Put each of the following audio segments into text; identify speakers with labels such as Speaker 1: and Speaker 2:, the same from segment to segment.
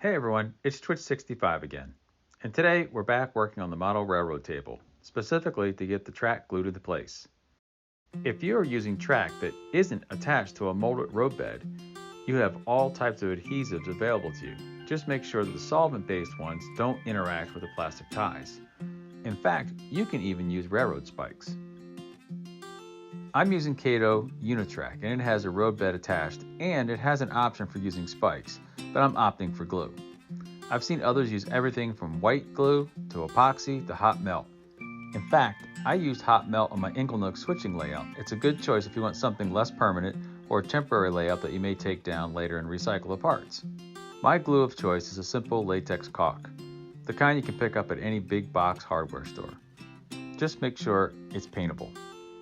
Speaker 1: Hey everyone, it's Twitch65 again, and today we're back working on the model railroad table, specifically to get the track glued into place. If you are using track that isn't attached to a molded roadbed, you have all types of adhesives available to you. Just make sure that the solvent-based ones don't interact with the plastic ties. In fact, you can even use railroad spikes. I'm using Kato Unitrack, and it has a roadbed attached, and it has an option for using spikes, but I'm opting for glue. I've seen others use everything from white glue to epoxy to hot melt. In fact, I used hot melt on my Inglenook switching layout. It's a good choice if you want something less permanent or a temporary layout that you may take down later and recycle the parts. My glue of choice is a simple latex caulk, the kind you can pick up at any big box hardware store. Just make sure it's paintable.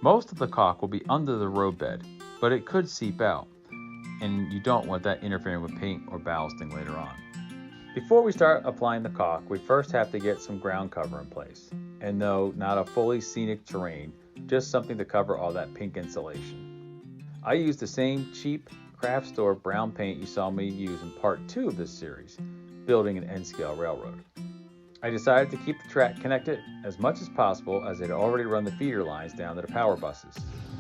Speaker 1: Most of the caulk will be under the roadbed, but it could seep out, and you don't want that interfering with paint or ballasting later on. Before we start applying the caulk, we first have to get some ground cover in place. And no, not a fully scenic terrain, just something to cover all that pink insulation. I used the same cheap craft store brown paint you saw me use in part 2 of this series, building an N-scale railroad. I decided to keep the track connected as much as possible as it had already run the feeder lines down to the power buses,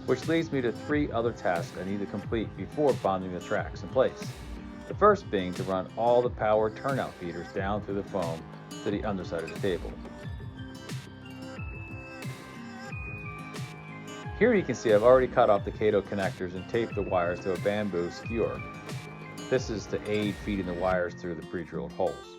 Speaker 1: which leads me to 3 other tasks I need to complete before bonding the tracks in place. The first being to run all the power turnout feeders down through the foam to the underside of the table. Here you can see I've already cut off the Kato connectors and taped the wires to a bamboo skewer. This is to aid feeding the wires through the pre-drilled holes.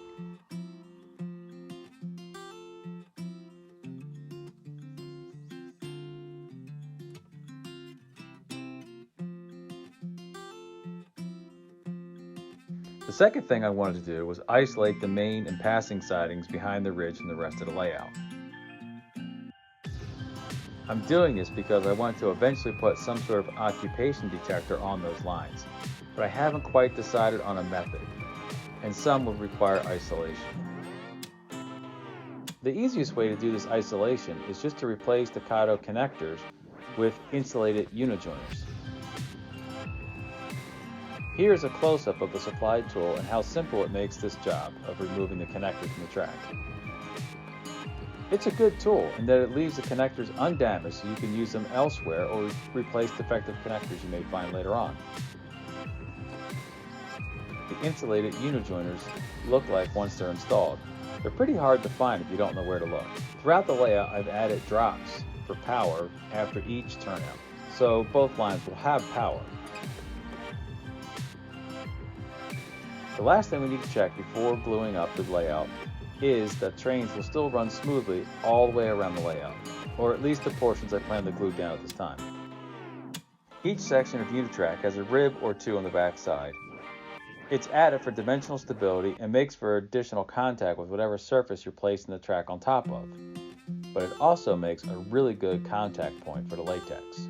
Speaker 1: The second thing I wanted to do was isolate the main and passing sidings behind the ridge from the rest of the layout. I'm doing this because I want to eventually put some sort of occupation detector on those lines, but I haven't quite decided on a method, and some would require isolation. The easiest way to do this isolation is just to replace the Kato connectors with insulated unijoiners. Here's a close-up of the supplied tool and how simple it makes this job of removing the connectors from the track. It's a good tool in that it leaves the connectors undamaged so you can use them elsewhere or replace defective connectors you may find later on. The insulated unijoiners look like once they're installed. They're pretty hard to find if you don't know where to look. Throughout the layout, I've added drops for power after each turnout, so both lines will have power. The last thing we need to check before gluing up the layout is that trains will still run smoothly all the way around the layout, or at least the portions I plan to glue down at this time. Each section of Unitrack has a rib or 2 on the back side. It's added for dimensional stability and makes for additional contact with whatever surface you're placing the track on top of, but it also makes a really good contact point for the latex.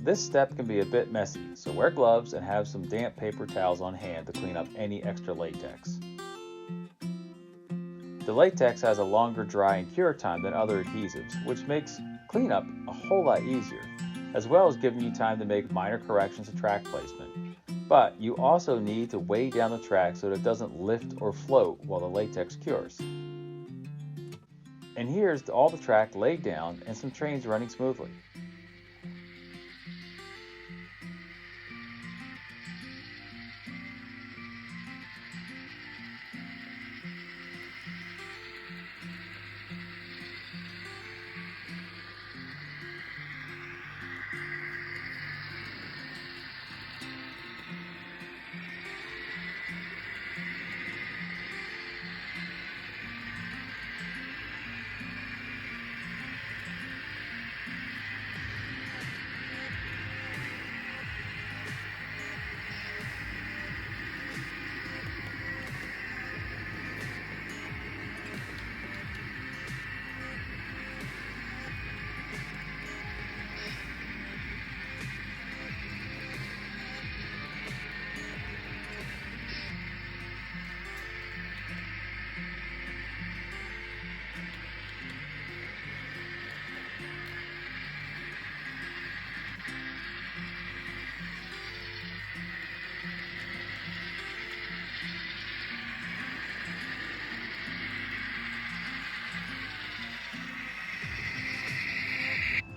Speaker 1: This step can be a bit messy, so wear gloves and have some damp paper towels on hand to clean up any extra latex. The latex has a longer dry and cure time than other adhesives, which makes cleanup a whole lot easier, as well as giving you time to make minor corrections to track placement. But you also need to weigh down the track so that it doesn't lift or float while the latex cures. And here's all the track laid down and some trains running smoothly.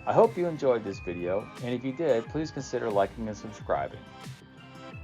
Speaker 1: I hope you enjoyed this video, and if you did, please consider liking and subscribing.